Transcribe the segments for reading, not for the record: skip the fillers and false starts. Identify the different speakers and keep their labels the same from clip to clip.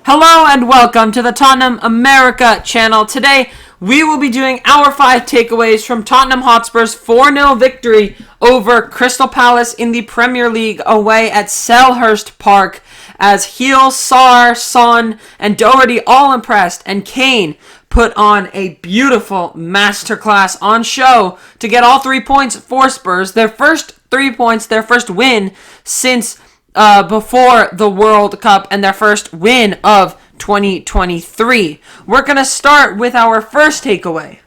Speaker 1: Hello and welcome to the Tottenham America channel. Today we will be doing our 5 takeaways from Tottenham Hotspur's 4-0 victory over Crystal Palace in the Premier League away at Selhurst Park, as Gil, Sarr, Son and Doherty all impressed, and Kane put on a beautiful masterclass on show to get all 3 points for Spurs. Their first 3 points, their first win since before the World Cup, and their first win of 2023. We're going to start with our first takeaway.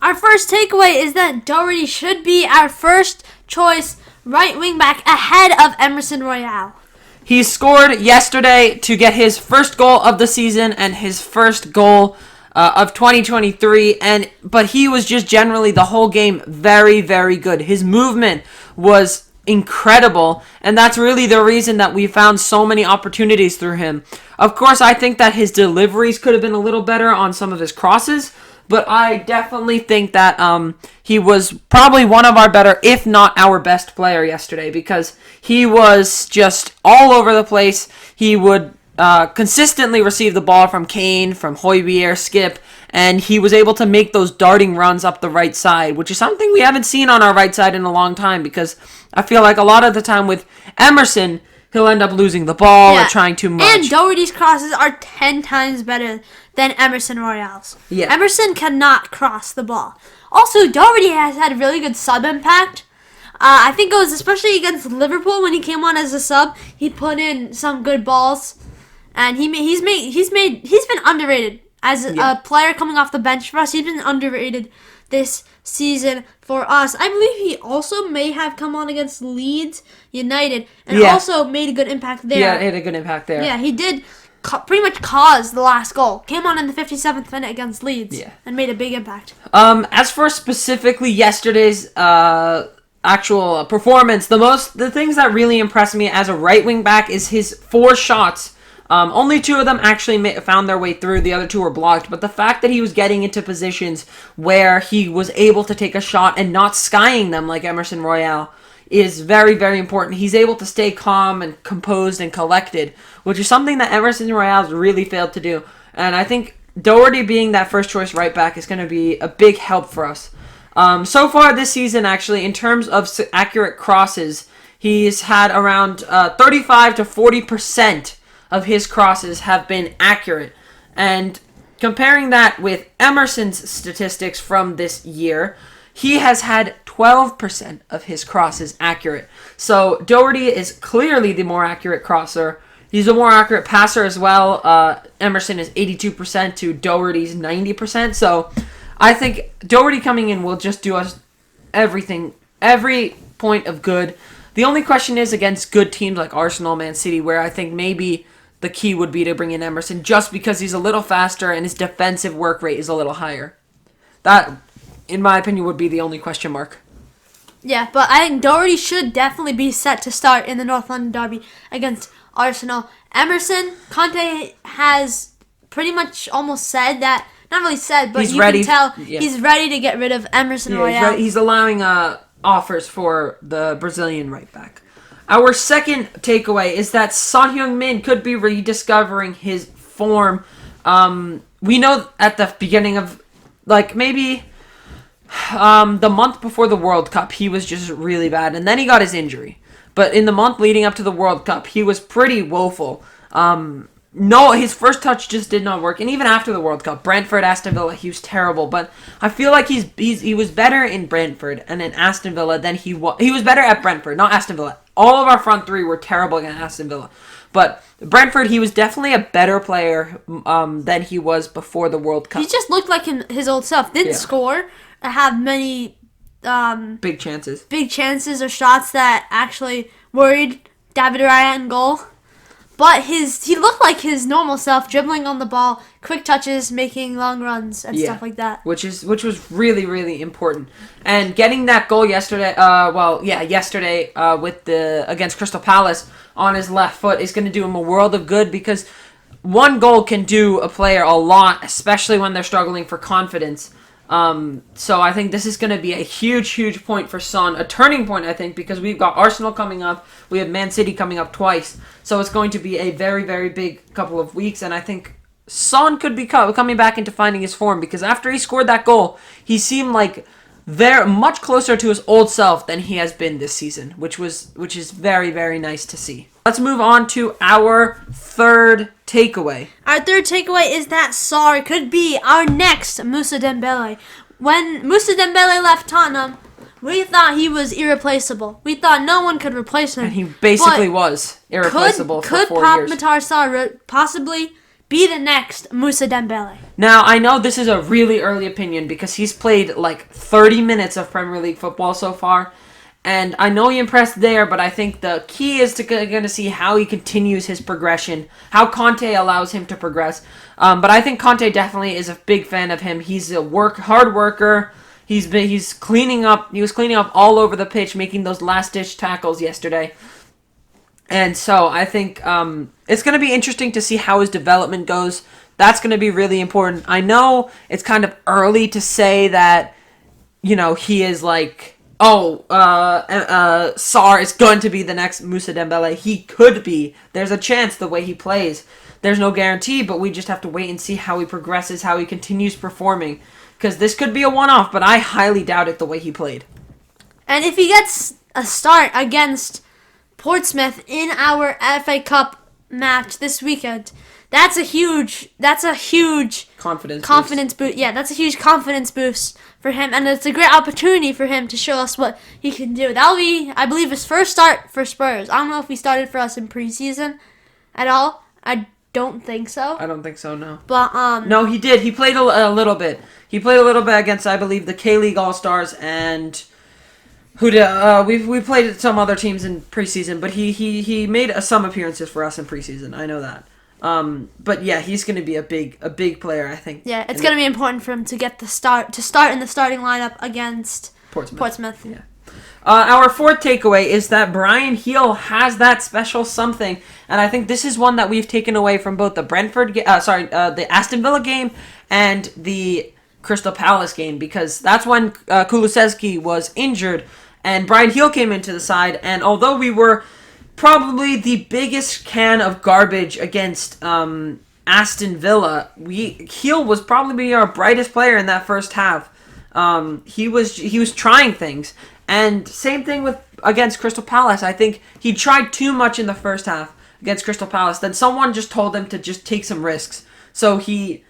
Speaker 2: Our first takeaway is that Doherty should be our first choice right wing back ahead of Emerson Royale.
Speaker 1: He scored yesterday to get his first goal of the season and his first goal of 2023, but he was just generally the whole game very, very good. His movement was incredible, and that's really the reason that we found so many opportunities through him. Of course, I think that his deliveries could have been a little better on some of his crosses, but I definitely think that he was probably one of our better, if not our best player yesterday, because he was just all over the place. He would consistently receive the ball from Kane, from Højbjerg, Skip, and he was able to make those darting runs up the right side, which is something we haven't seen on our right side in a long time, because I feel like a lot of the time with Emerson, he'll end up losing the ball or trying too much.
Speaker 2: And Doherty's crosses are 10 times better than Emerson Royale's.
Speaker 1: Yeah.
Speaker 2: Emerson cannot cross the ball. Also, Doherty has had really good sub impact. I think it was especially against Liverpool when he came on as a sub. He put in some good balls, and he's been underrated as a player coming off the bench for us. He's been underrated this season for us. I believe he also may have come on against Leeds United and also made a good impact there.
Speaker 1: Yeah, he had a good impact there.
Speaker 2: Yeah, he did pretty much cause the last goal. Came on in the 57th minute against Leeds and made a big impact. As
Speaker 1: for specifically yesterday's actual performance, the things that really impressed me as a right wing back is his 4 shots. Only 2 of them actually found their way through. The other 2 were blocked. But the fact that he was getting into positions where he was able to take a shot and not skying them like Emerson Royale is very, very important. He's able to stay calm and composed and collected, which is something that Emerson Royale's really failed to do. And I think Doherty being that first choice right back is going to be a big help for us. So far this season, actually, in terms of accurate crosses, he's had around 35 to 40% of his crosses have been accurate. And comparing that with Emerson's statistics from this year, he has had 12% of his crosses accurate. So Doherty is clearly the more accurate crosser. He's a more accurate passer as well. Emerson is 82% to Doherty's 90%. So I think Doherty coming in will just do us everything, every point of good. The only question is against good teams like Arsenal, Man City, where I think maybe the key would be to bring in Emerson just because he's a little faster and his defensive work rate is a little higher. That, in my opinion, would be the only question mark.
Speaker 2: Yeah, but I think Doherty should definitely be set to start in the North London derby against Arsenal. Emerson, Conte has pretty much almost said that, not really said, but
Speaker 1: he's
Speaker 2: you
Speaker 1: ready.
Speaker 2: Can tell he's ready to get rid of Emerson Royale.
Speaker 1: He's allowing offers for the Brazilian right back. Our second takeaway is that Son Heung-min could be rediscovering his form. We know at the beginning of, maybe the month before the World Cup, he was just really bad, and then he got his injury. But in the month leading up to the World Cup, he was pretty woeful. His first touch just did not work, and even after the World Cup, Brentford, Aston Villa, he was terrible. But I feel like he was better in Brentford and in Aston Villa than he was. He was better at Brentford, not Aston Villa. All of our front 3 were terrible against Aston Villa. But Brentford, he was definitely a better player than he was before the World Cup.
Speaker 2: He just looked like his old self. Didn't score, have many
Speaker 1: big chances
Speaker 2: or shots that actually worried David Raya in goal. But he looked like his normal self, dribbling on the ball, quick touches, making long runs, and stuff like that.
Speaker 1: Which was really, really important. And getting that goal yesterday, against Crystal Palace on his left foot is going to do him a world of good, because one goal can do a player a lot, especially when they're struggling for confidence. So I think this is going to be a huge point for Son. A turning point, I think, because we've got Arsenal coming up. We have Man City coming up twice. So it's going to be a very big couple of weeks. And I think Son could be coming back into finding his form, because after he scored that goal, he seemed like very much closer to his old self than he has been this season, which is very nice to see. Let's move on to our third takeaway.
Speaker 2: Our third takeaway is that Sarr could be our next Moussa Dembele. When Moussa Dembele left Tottenham, we thought he was irreplaceable. We thought no one could replace him.
Speaker 1: And he basically was irreplaceable for 4 years.
Speaker 2: Could Matar Sarr possibly be the next Moussa Dembele?
Speaker 1: Now, I know this is a really early opinion because he's played like 30 minutes of Premier League football so far. And I know he impressed there, but I think the key is going to see how he continues his progression, how Conte allows him to progress. But I think Conte definitely is a big fan of him. He's a hard worker. He's cleaning up. He was cleaning up all over the pitch, making those last-ditch tackles yesterday. And so I think it's going to be interesting to see how his development goes. That's going to be really important. I know it's kind of early to say that, he is like, Sarr is going to be the next Moussa Dembele. He could be. There's a chance the way he plays. There's no guarantee, but we just have to wait and see how he progresses, how he continues performing. Because this could be a one-off, but I highly doubt it the way he played.
Speaker 2: And if he gets a start against Portsmouth in our FA Cup match this weekend, that's a huge confidence boost. Yeah, that's a huge confidence boost for him, and it's a great opportunity for him to show us what he can do. That'll be, I believe, his first start for Spurs. I don't know if he started for us in preseason at all. I don't think so.
Speaker 1: I don't think so, no.
Speaker 2: But
Speaker 1: no, he did. He played a little bit. He played a little bit against, I believe, the K-League All-Stars and who did we played some other teams in preseason, but he made some appearances for us in preseason. I know that. But yeah, he's going to be a big player, I think.
Speaker 2: Yeah, it's going to be important for him to get to start in the starting lineup against Portsmouth.
Speaker 1: Yeah. Our fourth takeaway is that Bryan Gil has that special something, and I think this is one that we've taken away from both the the Aston Villa game and the Crystal Palace game, because that's when Kulusevski was injured and Bryan Gil came into the side, and although we were probably the biggest can of garbage against Aston Villa, Gil was probably our brightest player in that first half. He was trying things, and same thing against Crystal Palace. I think he tried too much in the first half against Crystal Palace. Then someone just told him to just take some risks. So he,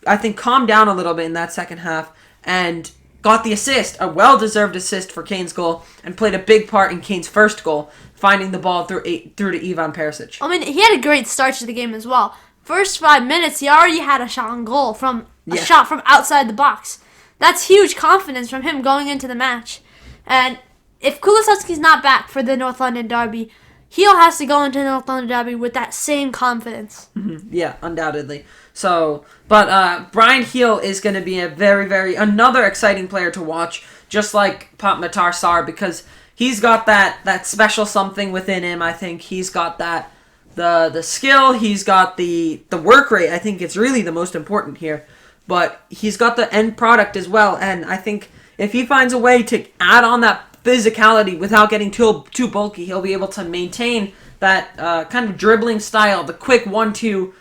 Speaker 1: I think, calmed down a little bit in that second half and got the assist, a well-deserved assist for Kane's goal, and played a big part in Kane's first goal, finding the ball through to Ivan Perisic.
Speaker 2: I mean, he had a great start to the game as well. First 5 minutes, he already had a shot on goal from a shot from outside the box. That's huge confidence from him going into the match. And if Kulusevski's not back for the North London derby, Gil has to go into the North London derby with that same confidence.
Speaker 1: Mm-hmm. Yeah, undoubtedly. So, but Bryan Gil is going to be a very another exciting player to watch, just like Matar Sarr, because he's got that special something within him. I think he's got that the skill, he's got the work rate. I think it's really the most important here. But he's got the end product as well, and I think if he finds a way to add on that physicality without getting too bulky, he'll be able to maintain that kind of dribbling style, the quick 1-2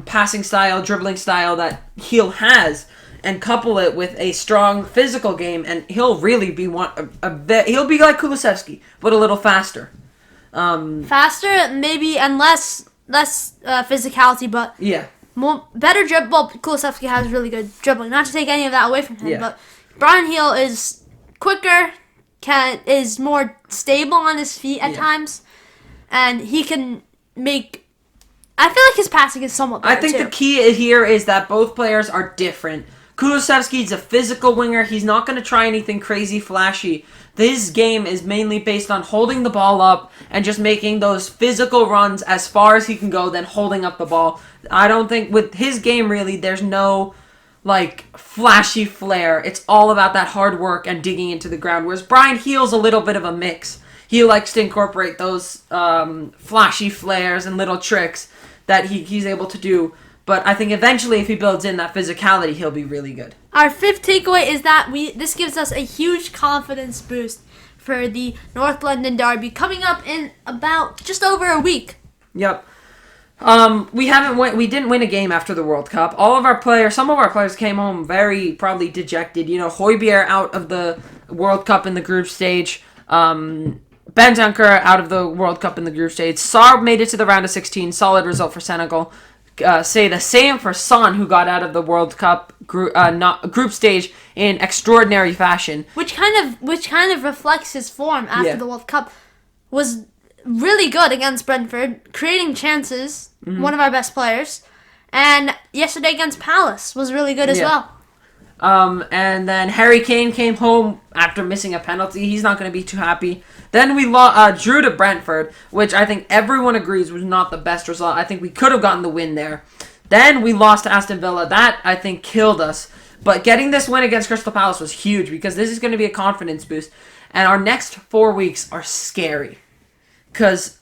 Speaker 1: passing style, dribbling style that Gil has, and couple it with a strong physical game, and he'll really be he'll be like Kulusevski, but a little faster.
Speaker 2: Faster, maybe, and less physicality, but
Speaker 1: yeah.
Speaker 2: Better dribble. Well, Kulusevski has really good dribbling. Not to take any of that away from him, but Bryan Gil is quicker, is more stable on his feet at times, and he can make. I feel like his passing is somewhat better,
Speaker 1: I think the key here is that both players are different. Kulusevski's a physical winger. He's not going to try anything crazy flashy. His game is mainly based on holding the ball up and just making those physical runs as far as he can go, then holding up the ball. I don't think with his game, really, there's no flashy flair. It's all about that hard work and digging into the ground, whereas Bryan Gil's a little bit of a mix. He likes to incorporate those flashy flares and little tricks that he's able to do. But I think eventually, if he builds in that physicality, he'll be really good.
Speaker 2: Our fifth takeaway is that this gives us a huge confidence boost for the North London derby coming up in about just over a week.
Speaker 1: Yep. We didn't win a game after the World Cup. Some of our players came home very probably dejected. Højbjerg out of the World Cup in the group stage. Bentancur out of the World Cup in the group stage. Sarr made it to the round of 16. Solid result for Senegal. Say the same for Son, who got out of the World Cup group stage in extraordinary fashion.
Speaker 2: Which kind of reflects his form after the World Cup. Was really good against Brentford, creating chances. Mm-hmm. One of our best players. And yesterday against Palace was really good as well.
Speaker 1: And then Harry Kane came home after missing a penalty. He's not going to be too happy. Then we drew to Brentford, which I think everyone agrees was not the best result. I think we could have gotten the win there. Then we lost to Aston Villa. That, I think, killed us. But getting this win against Crystal Palace was huge because this is going to be a confidence boost. And our next 4 weeks are scary. Because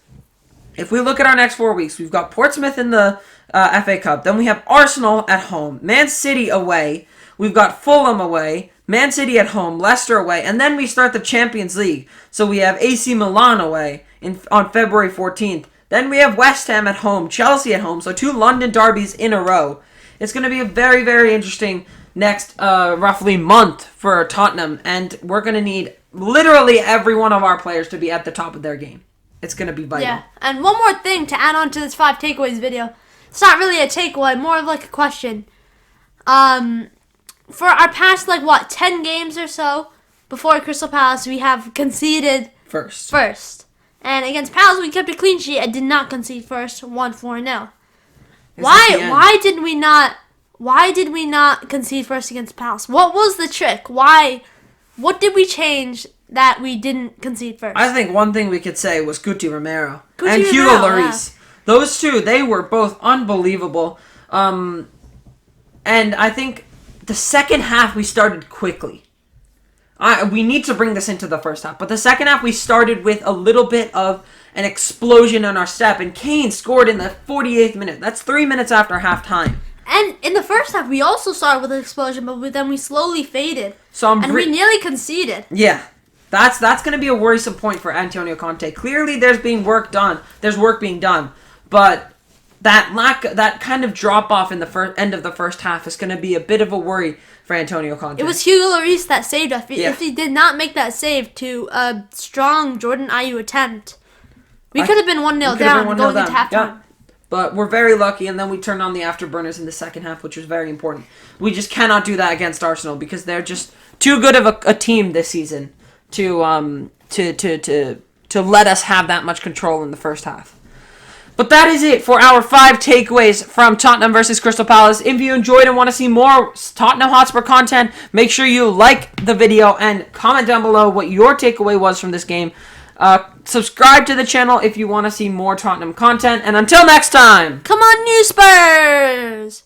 Speaker 1: if we look at our next 4 weeks, we've got Portsmouth in the FA Cup. Then we have Arsenal at home, Man City away. We've got Fulham away, Man City at home, Leicester away, and then we start the Champions League. So we have AC Milan away on February 14th. Then we have West Ham at home, Chelsea at home, so 2 London derbies in a row. It's going to be a very, very interesting next roughly month for Tottenham, and we're going to need literally every one of our players to be at the top of their game. It's going to be vital.
Speaker 2: Yeah, and one more thing to add on to this 5 takeaways video. It's not really a takeaway, more of like a question. For our past, 10 games or so before Crystal Palace, we have conceded first. And against Palace, we kept a clean sheet and did not concede first, 1-4-0. Why did we not concede first against Palace? What was the trick? What did we change that we didn't concede first?
Speaker 1: I think one thing we could say was Guti Romero and Hugo Lloris. Yeah. Those two, they were both unbelievable. And I think the second half, we started quickly. We need to bring this into the first half. But the second half, we started with a little bit of an explosion on our step. And Kane scored in the 48th minute. That's 3 minutes after halftime.
Speaker 2: And in the first half, we also started with an explosion, but then we slowly faded. We nearly conceded. Yeah.
Speaker 1: That's going to be a worrisome point for Antonio Conte. Clearly, there's work being done. But that kind of drop off in the end of the first half is going to be a bit of a worry for Antonio Conte.
Speaker 2: It was Hugo Lloris that saved us. If he did not make that save to a strong Jordan Ayew attempt, we could have been 1-0 down going into halftime. Yeah.
Speaker 1: But we're very lucky, and then we turned on the afterburners in the second half, which was very important. We just cannot do that against Arsenal because they're just too good of a team this season to let us have that much control in the first half. But that is it for our 5 takeaways from Tottenham versus Crystal Palace. If you enjoyed and want to see more Tottenham Hotspur content, make sure you like the video and comment down below what your takeaway was from this game. Subscribe to the channel if you want to see more Tottenham content. And until next time,
Speaker 2: come on, New Spurs!